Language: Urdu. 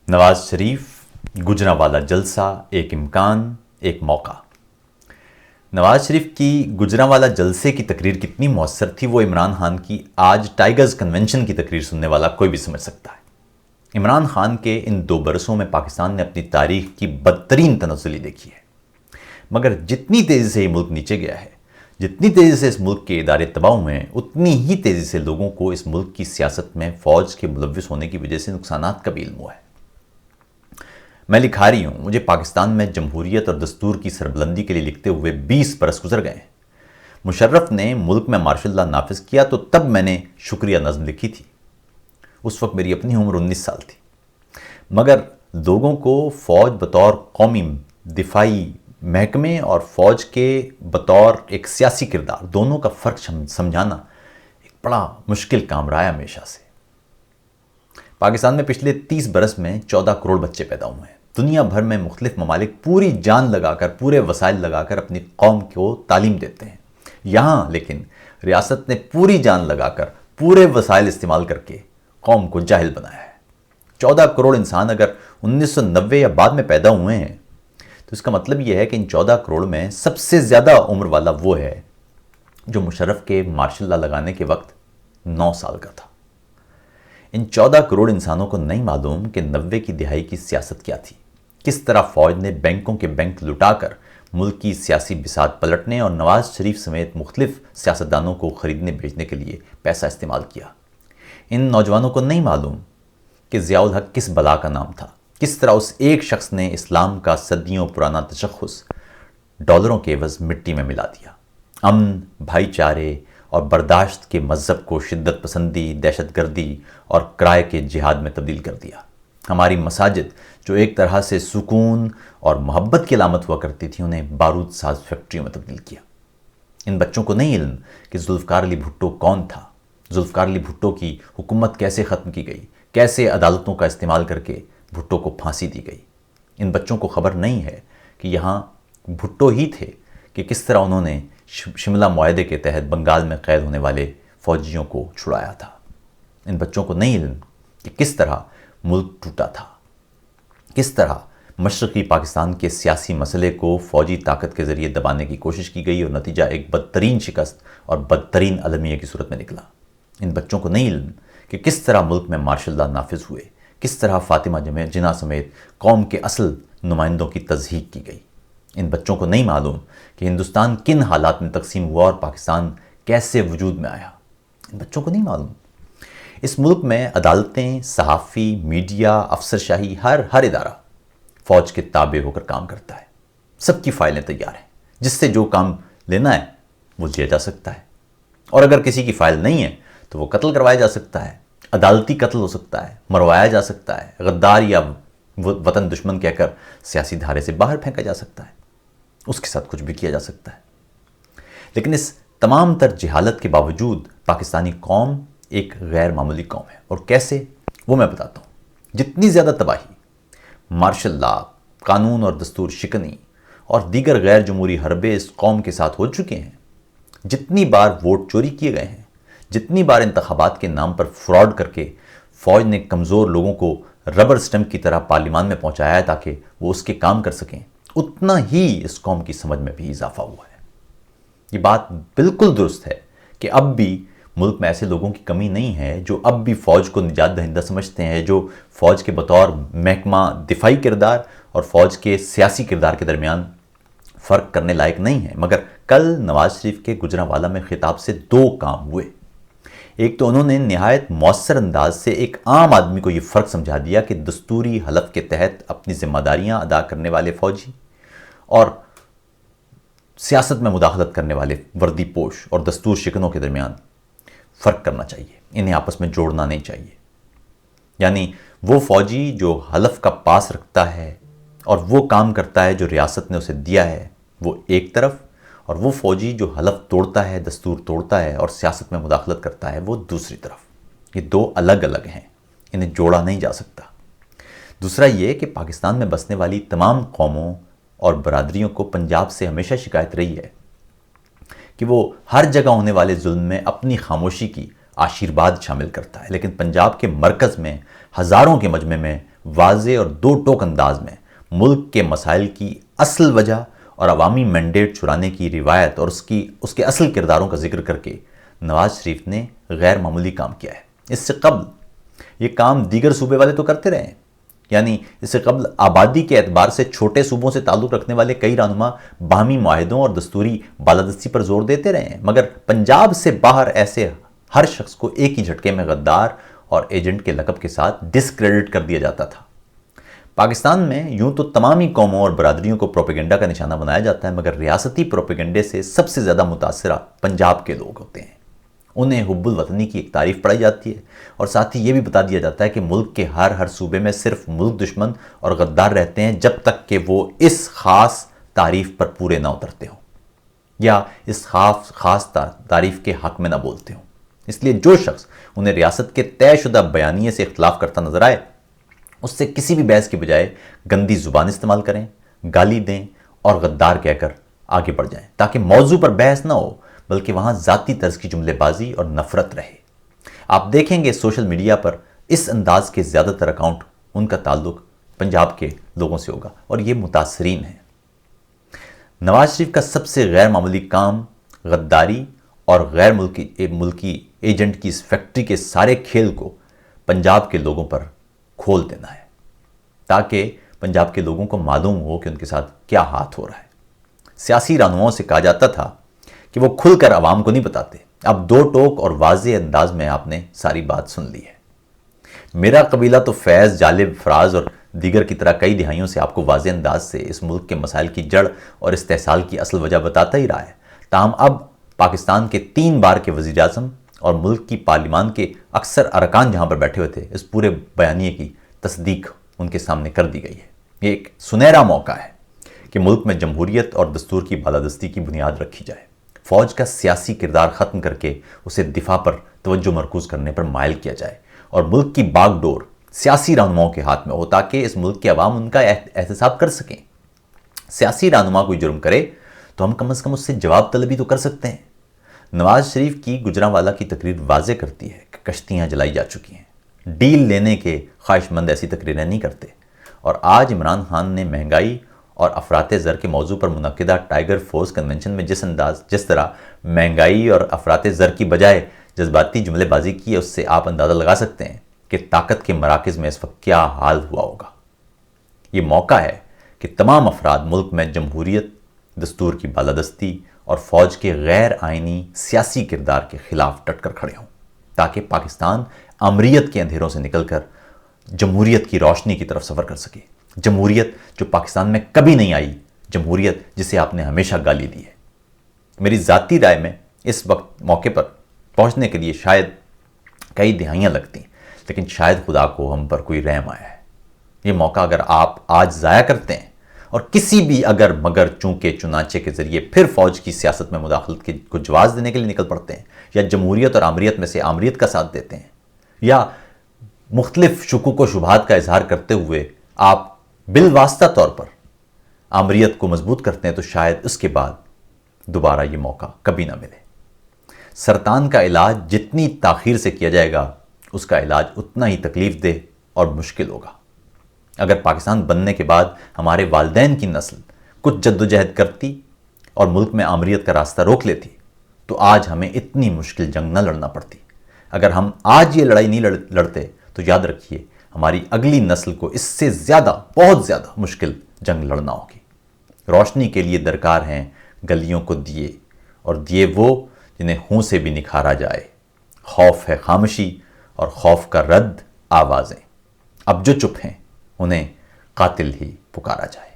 نواز شریف، گجرانوالہ جلسہ، ایک امکان، ایک موقع۔ نواز شریف کی گجرانوالہ جلسے کی تقریر کتنی مؤثر تھی وہ عمران خان کی آج ٹائیگرز کنونشن کی تقریر سننے والا کوئی بھی سمجھ سکتا ہے۔ عمران خان کے ان 2 برسوں میں پاکستان نے اپنی تاریخ کی بدترین تنزلی دیکھی ہے، مگر جتنی تیزی سے یہ ملک نیچے گیا ہے، جتنی تیزی سے اس ملک کے ادارے تباہ ہوئے ہیں، اتنی ہی تیزی سے لوگوں کو اس ملک کی سیاست میں فوج کے ملوث ہونے کی وجہ سے نقصانات کا بھی علم ہوا ہے۔ میں لکھا رہی ہوں، مجھے پاکستان میں جمہوریت اور دستور کی سربلندی کے لیے لکھتے ہوئے 20 برس گزر گئے ہیں۔ مشرف نے ملک میں مارشل لا نافذ کیا تو تب میں نے شکریہ نظم لکھی تھی۔ اس وقت میری اپنی عمر 19 سال تھی، مگر لوگوں کو فوج بطور قومی دفاعی محکمے اور فوج کے بطور ایک سیاسی کردار، دونوں کا فرق سمجھانا ایک بڑا مشکل کام رہا ہے ہمیشہ سے۔ پاکستان میں پچھلے 30 برس میں 14 کروڑ بچے پیدا ہوئے ہیں۔ دنیا بھر میں مختلف ممالک پوری جان لگا کر، پورے وسائل لگا کر اپنی قوم کو تعلیم دیتے ہیں۔ یہاں لیکن ریاست نے پوری جان لگا کر، پورے وسائل استعمال کر کے قوم کو جاہل بنایا ہے۔ 14 کروڑ انسان اگر 1990 یا بعد میں پیدا ہوئے ہیں تو اس کا مطلب یہ ہے کہ ان 14 کروڑ میں سب سے زیادہ عمر والا وہ ہے جو مشرف کے مارشل لا لگانے کے وقت 9 سال کا تھا۔ ان 14 کروڑ انسانوں کو نہیں معلوم کہ 90 کی دہائی کی سیاست کیا تھی، کس طرح فوج نے بینکوں کے بینک لٹا کر ملک کی سیاسی بساط پلٹنے اور نواز شریف سمیت مختلف سیاستدانوں کو خریدنے بیچنے کے لیے پیسہ استعمال کیا۔ ان نوجوانوں کو نہیں معلوم کہ ضیاء الحق کس بلا کا نام تھا، کس طرح اس ایک شخص نے اسلام کا صدیوں پرانا تشخص ڈالروں کے عوض مٹی میں ملا دیا، امن، بھائی چارے اور برداشت کے مذہب کو شدت پسندی، دہشت گردی اور کرائے کے جہاد میں تبدیل کر دیا۔ ہماری مساجد جو ایک طرح سے سکون اور محبت کی علامت ہوا کرتی تھی، انہیں بارود ساز فیکٹریوں میں تبدیل کیا۔ ان بچوں کو نہیں علم کہ ذوالفقار علی بھٹو کون تھا، ذوالفقار علی بھٹو کی حکومت کیسے ختم کی گئی، کیسے عدالتوں کا استعمال کر کے بھٹو کو پھانسی دی گئی۔ ان بچوں کو خبر نہیں ہے کہ یہاں بھٹو ہی تھے کہ کس طرح انہوں نے شملہ معاہدے کے تحت بنگال میں قید ہونے والے فوجیوں کو چھڑایا تھا۔ ان بچوں کو نہیں علم کہ کس طرح ملک ٹوٹا تھا، کس طرح مشرقی پاکستان کے سیاسی مسئلے کو فوجی طاقت کے ذریعے دبانے کی کوشش کی گئی اور نتیجہ ایک بدترین شکست اور بدترین المیہ کی صورت میں نکلا۔ ان بچوں کو نہیں علم کہ کس طرح ملک میں مارشل لا نافذ ہوئے، کس طرح فاطمہ جناح سمیت قوم کے اصل نمائندوں کی تضحیک کی گئی۔ ان بچوں کو نہیں معلوم کہ ہندوستان کن حالات میں تقسیم ہوا اور پاکستان کیسے وجود میں آیا۔ ان بچوں کو نہیں معلوم۔ اس ملک میں عدالتیں، صحافی، میڈیا، افسرشاہی، ہر ادارہ فوج کے تابع ہو کر کام کرتا ہے۔ سب کی فائلیں تیار ہیں، جس سے جو کام لینا ہے وہ لیا جا سکتا ہے، اور اگر کسی کی فائل نہیں ہے تو وہ قتل کروایا جا سکتا ہے، عدالتی قتل ہو سکتا ہے، مروایا جا سکتا ہے، غدار یا وطن دشمن کہہ کر سیاسی دھارے سے باہر پھینکا جا سکتا ہے، اس کے ساتھ کچھ بھی کیا جا سکتا ہے۔ لیکن اس تمام تر جہالت کے باوجود پاکستانی قوم ایک غیر معمولی قوم ہے، اور کیسے وہ میں بتاتا ہوں۔ جتنی زیادہ تباہی مارشل لا، قانون اور دستور شکنی اور دیگر غیر جمہوری حربے اس قوم کے ساتھ ہو چکے ہیں، جتنی بار ووٹ چوری کیے گئے ہیں، جتنی بار انتخابات کے نام پر فراڈ کر کے فوج نے کمزور لوگوں کو ربر سٹمپ کی طرح پارلیمان میں پہنچایا ہے تاکہ وہ اس کے کام کر سکیں، اتنا ہی اس قوم کی سمجھ میں بھی اضافہ ہوا ہے۔ یہ بات بالکل درست ہے کہ اب بھی ملک میں ایسے لوگوں کی کمی نہیں ہے جو اب بھی فوج کو نجات دہندہ سمجھتے ہیں، جو فوج کے بطور محکمہ دفاعی کردار اور فوج کے سیاسی کردار کے درمیان فرق کرنے لائق نہیں ہے۔ مگر کل نواز شریف کے گجرانوالہ میں خطاب سے 2 کام ہوئے۔ ایک تو انہوں نے نہایت مؤثر انداز سے ایک عام آدمی کو یہ فرق سمجھا دیا کہ دستوری حلف کے تحت اپنی ذمہ داریاں ادا کرنے والے فوجی اور سیاست میں مداخلت کرنے والے وردی پوش اور دستور شکنوں کے درمیان فرق کرنا چاہیے، انہیں آپس میں جوڑنا نہیں چاہیے۔ یعنی وہ فوجی جو حلف کا پاس رکھتا ہے اور وہ کام کرتا ہے جو ریاست نے اسے دیا ہے، وہ ایک طرف، اور وہ فوجی جو حلف توڑتا ہے، دستور توڑتا ہے اور سیاست میں مداخلت کرتا ہے، وہ دوسری طرف۔ یہ 2 الگ الگ ہیں، انہیں جوڑا نہیں جا سکتا۔ دوسرا یہ کہ پاکستان میں بسنے والی تمام قوموں اور برادریوں کو پنجاب سے ہمیشہ شکایت رہی ہے کہ وہ ہر جگہ ہونے والے ظلم میں اپنی خاموشی کی آشیرواد شامل کرتا ہے، لیکن پنجاب کے مرکز میں ہزاروں کے مجمع میں واضح اور دو ٹوک انداز میں ملک کے مسائل کی اصل وجہ اور عوامی مینڈیٹ چرانے کی روایت اور اس کے اصل کرداروں کا ذکر کر کے نواز شریف نے غیر معمولی کام کیا ہے۔ اس سے قبل یہ کام دیگر صوبے والے تو کرتے رہے ہیں، یعنی اس سے قبل آبادی کے اعتبار سے چھوٹے صوبوں سے تعلق رکھنے والے کئی رہنما باہمی معاہدوں اور دستوری بالادستی پر زور دیتے رہے ہیں، مگر پنجاب سے باہر ایسے ہر شخص کو ایک ہی جھٹکے میں غدار اور ایجنٹ کے لقب کے ساتھ ڈسکریڈٹ کر دیا جاتا تھا۔ پاکستان میں یوں تو تمامی قوموں اور برادریوں کو پروپیگنڈا کا نشانہ بنایا جاتا ہے، مگر ریاستی پروپیگنڈے سے سب سے زیادہ متاثرہ پنجاب کے لوگ ہوتے ہیں۔ انہیں حب الوطنی کی ایک تعریف پڑھائی جاتی ہے اور ساتھ ہی یہ بھی بتا دیا جاتا ہے کہ ملک کے ہر صوبے میں صرف ملک دشمن اور غدار رہتے ہیں جب تک کہ وہ اس خاص تعریف پر پورے نہ اترتے ہوں یا اس خاص تعریف کے حق میں نہ بولتے ہوں۔ اس لیے جو شخص انہیں ریاست کے طے شدہ بیانیے سے اختلاف کرتا نظر آئے، اس سے کسی بھی بحث کی بجائے گندی زبان استعمال کریں، گالی دیں اور غدار کہہ کر آگے بڑھ جائیں، تاکہ موضوع پر بحث نہ ہو بلکہ وہاں ذاتی طرز کی جملے بازی اور نفرت رہے۔ آپ دیکھیں گے سوشل میڈیا پر اس انداز کے زیادہ تر اکاؤنٹ ان کا تعلق پنجاب کے لوگوں سے ہوگا اور یہ متاثرین ہیں۔ نواز شریف کا سب سے غیر معمولی کام غداری اور غیر ملکی ایجنٹ کی اس فیکٹری کے سارے کھیل کو پنجاب کے لوگوں پر کھول دینا ہے، تاکہ پنجاب کے لوگوں کو معلوم ہو کہ ان کے ساتھ کیا ہاتھ ہو رہا ہے۔ سیاسی رہنماؤں سے کہا جاتا تھا کہ وہ کھل کر عوام کو نہیں بتاتے، اب دو ٹوک اور واضح انداز میں آپ نے ساری بات سن لی ہے۔ میرا قبیلہ تو فیض، جالب، فراز اور دیگر کی طرح کئی دہائیوں سے آپ کو واضح انداز سے اس ملک کے مسائل کی جڑ اور استحصال کی اصل وجہ بتاتا ہی رہا ہے، تاہم اب پاکستان کے 3 بار کے وزیر اعظم اور ملک کی پارلیمان کے اکثر ارکان جہاں پر بیٹھے ہوئے تھے، اس پورے بیانیے کی تصدیق ان کے سامنے کر دی گئی ہے۔ یہ ایک سنہرا موقع ہے کہ ملک میں جمہوریت اور دستور کی بالادستی کی بنیاد رکھی جائے، فوج کا سیاسی کردار ختم کر کے اسے دفاع پر توجہ مرکوز کرنے پر مائل کیا جائے اور ملک کی باغ ڈور سیاسی رہنماؤں کے ہاتھ میں ہو تاکہ اس ملک کے عوام ان کا احتساب کر سکیں۔ سیاسی رہنما کوئی جرم کرے تو ہم کم از کم اس سے جواب طلبی تو کر سکتے ہیں۔ نواز شریف کی گجرانوالہ کی تقریر واضح کرتی ہے کہ کشتیاں جلائی جا چکی ہیں، ڈیل لینے کے خواہش مند ایسی تقریریں نہیں کرتے، اور آج عمران خان نے مہنگائی اور افراط زر کے موضوع پر منعقدہ ٹائیگر فورس کنونشن میں جس طرح مہنگائی اور افراط زر کی بجائے جذباتی جملے بازی کی ہے، اس سے آپ اندازہ لگا سکتے ہیں کہ طاقت کے مراکز میں اس وقت کیا حال ہوا ہوگا۔ یہ موقع ہے کہ تمام افراد ملک میں جمہوریت، دستور کی بالادستی اور فوج کے غیر آئینی سیاسی کردار کے خلاف ڈٹ کر کھڑے ہوں، تاکہ پاکستان آمریت کے اندھیروں سے نکل کر جمہوریت کی روشنی کی طرف سفر کر سکے، جمہوریت جو پاکستان میں کبھی نہیں آئی، جمہوریت جسے آپ نے ہمیشہ گالی دی ہے۔ میری ذاتی رائے میں اس وقت موقع پر پہنچنے کے لیے شاید کئی دہائیاں لگتی ہیں، لیکن شاید خدا کو ہم پر کوئی رحم آیا ہے۔ یہ موقع اگر آپ آج ضائع کرتے ہیں اور کسی بھی اگر مگر چونکہ چنانچہ کے ذریعے پھر فوج کی سیاست میں مداخلت کو جواز دینے کے لیے نکل پڑتے ہیں، یا جمہوریت اور آمریت میں سے آمریت کا ساتھ دیتے ہیں، یا مختلف شکوک و شبہات کا اظہار کرتے ہوئے آپ بالواسطہ طور پر آمریت کو مضبوط کرتے ہیں، تو شاید اس کے بعد دوبارہ یہ موقع کبھی نہ ملے۔ سرطان کا علاج جتنی تاخیر سے کیا جائے گا، اس کا علاج اتنا ہی تکلیف دہ اور مشکل ہوگا۔ اگر پاکستان بننے کے بعد ہمارے والدین کی نسل کچھ جدوجہد کرتی اور ملک میں آمریت کا راستہ روک لیتی، تو آج ہمیں اتنی مشکل جنگ نہ لڑنا پڑتی۔ اگر ہم آج یہ لڑائی نہیں لڑتے تو یاد رکھیے ہماری اگلی نسل کو اس سے زیادہ، بہت زیادہ مشکل جنگ لڑنا ہوگی۔ روشنی کے لیے درکار ہیں گلیوں کو دیے، اور دیے وہ جنہیں خون سے بھی نکھارا جائے۔ خوف ہے خاموشی اور خوف کا رد آوازیں، اب جو چپ ہیں انہیں قاتل ہی پکارا جائے۔